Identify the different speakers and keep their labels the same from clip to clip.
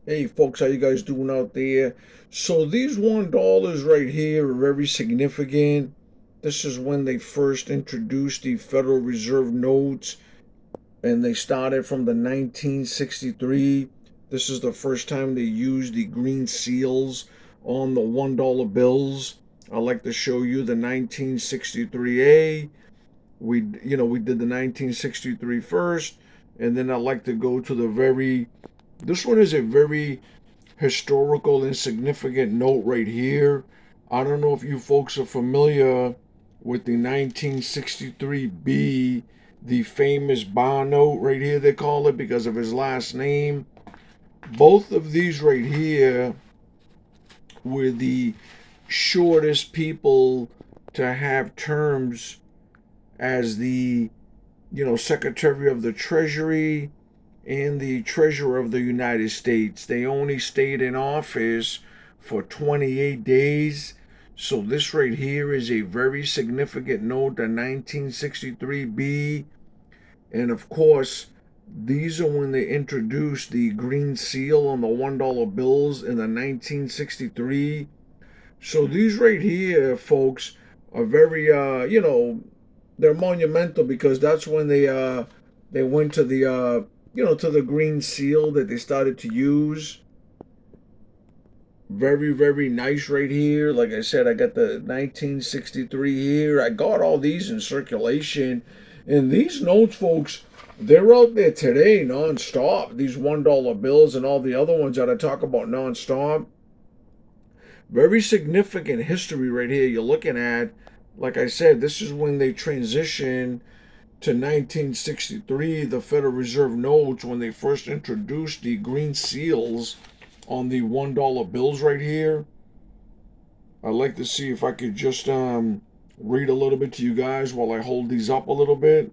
Speaker 1: Hey folks, how you guys doing out there? So these $1 right here are very significant. This is when they first introduced the Federal Reserve notes, and they started from the 1963. This is the first time they used the green seals on the $1 bills. I like to show you the 1963A. We did the 1963 first, and then I like to go to the very. This one is a very historical and significant note right here. I don't know if you folks are familiar with the 1963B, the famous Barr Note right here, they call it because of his last name. Both of these right here were the shortest people to have terms as the, Secretary of the Treasury and the Treasurer of the United States. They only stayed in office for 28 days. So this right here is a very significant note, the 1963B. And of course, these are when they introduced the green seal on the $1 bills in the 1963. So these right here, folks, are very they're monumental because that's when they went to the to the green seal that they started to use. Very very nice right here. Like I said, I got the 1963 here. I got all these in circulation, and these notes, folks, they're out there today nonstop. These $1 bills and all the other ones that I talk about nonstop. Very significant history right here you're looking at. Like I said, this is when they transition to 1963, the Federal Reserve notes, when they first introduced the green seals on the $1 bills right here. I'd like to see if I could just read a little bit to you guys while I hold these up a little bit.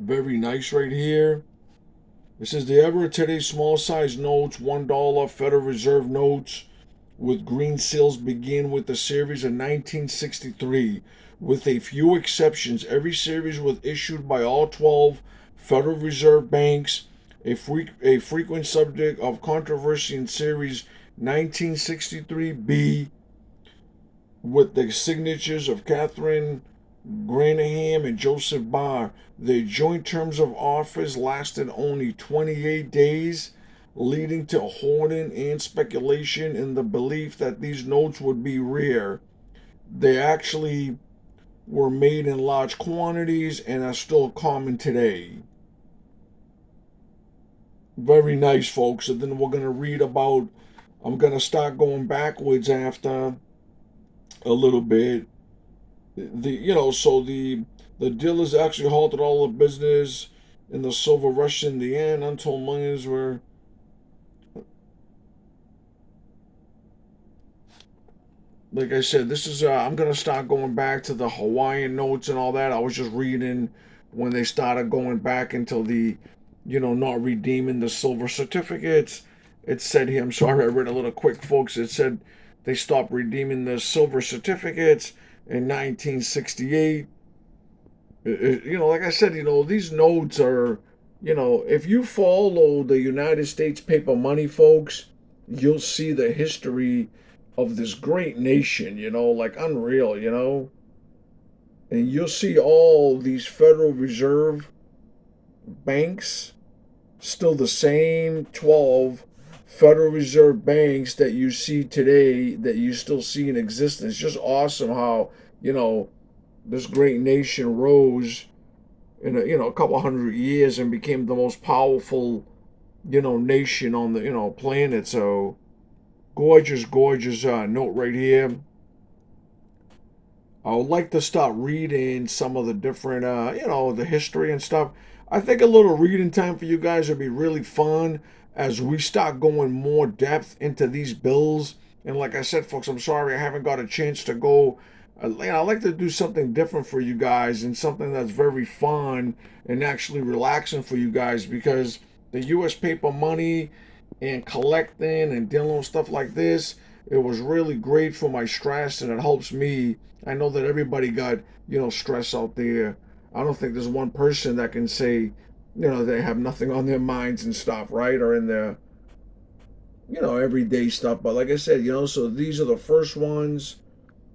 Speaker 1: Very nice right here. It says the ever today small size notes, $1 Federal Reserve notes with green seals begin with the series of 1963. With a few exceptions, every series was issued by all 12 Federal Reserve banks. A frequent subject of controversy in Series 1963B with the signatures of Catherine Granaham and Joseph Barr. Their joint terms of office lasted only 28 days, leading to hoarding and speculation in the belief that these notes would be rare. They actually were made in large quantities and are still common today. Very nice, folks. And then we're going to read about, I'm going to start going backwards after a little bit. The dealers actually halted all the business in the silver rush in the end until millions were. Like I said, this is I'm gonna start going back to the Hawaiian notes and all that. I was just reading when they started going back until the, not redeeming the silver certificates. It said here, I'm sorry, I read a little quick, folks. It said they stopped redeeming the silver certificates in 1968. Like I said, these notes are, if you follow the United States paper money, folks, you'll see the history of this great nation, like unreal, and you'll see all these Federal Reserve banks, still the same 12 Federal Reserve banks that you see today, that you still see in existence. Just awesome how, this great nation rose in a couple hundred years and became the most powerful nation on the planet. So gorgeous gorgeous note right here. I would like to start reading some of the different the history and stuff. I think a little reading time for you guys would be really fun as we start going more depth into these bills. And like I said, folks, I'm sorry I haven't got a chance to go. I like to do something different for you guys and something that's very fun and actually relaxing for you guys because the U.S. paper money and collecting and dealing with stuff like this, it was really great for my stress and it helps me. I know that everybody got, stress out there. I don't think there's one person that can say they have nothing on their minds and stuff, right? Or in their, everyday stuff. But like I said, so these are the first ones.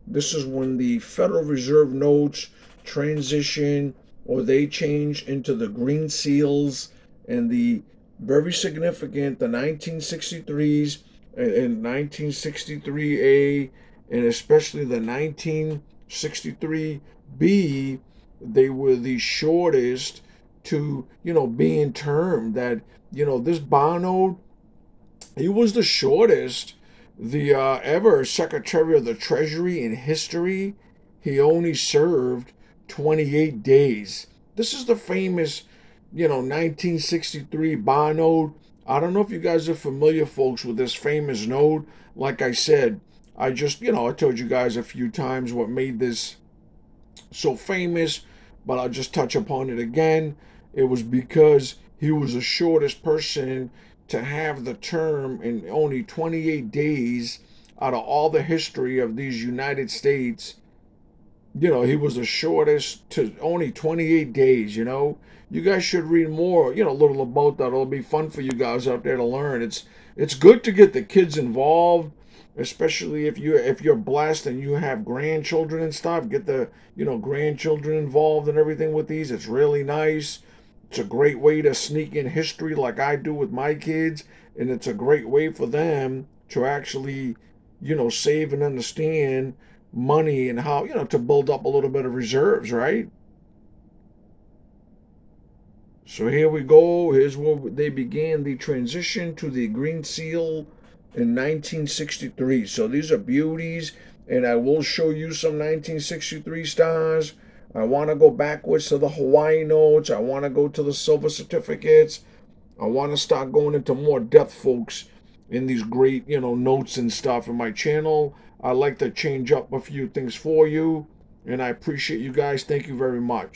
Speaker 1: This is when the Federal Reserve notes transition or they change into the green seals and the very significant the 1963s and 1963A and especially the 1963B. They were the shortest to being termed that this Barr Note, he was the shortest the ever Secretary of the Treasury in history. He only served 28 days. This is the famous, 1963 Barr Note. I don't know if you guys are familiar, folks, with this famous note. Like I said, I just, I told you guys a few times what made this so famous, but I'll just touch upon it again. It was because he was the shortest person to have the term in only 28 days out of all the history of these United States. He was the shortest to only 28 days. You guys should read more, a little about that. It'll be fun for you guys out there to learn. It's good to get the kids involved, especially if you're blessed and you have grandchildren and stuff. Get the, grandchildren involved and everything with these. It's really nice. It's a great way to sneak in history like I do with my kids, and it's a great way for them to actually, save and understand money and how, to build up a little bit of reserves, right? So here we go. Here's where they began the transition to the Green Seal in 1963. So these are beauties, and I will show you some 1963 stars. I want to go backwards to the Hawaii notes. I want to go to the silver certificates. I want to start going into more depth, folks, in these great, notes and stuff in my channel. I like to change up a few things for you, and I appreciate you guys. Thank you very much.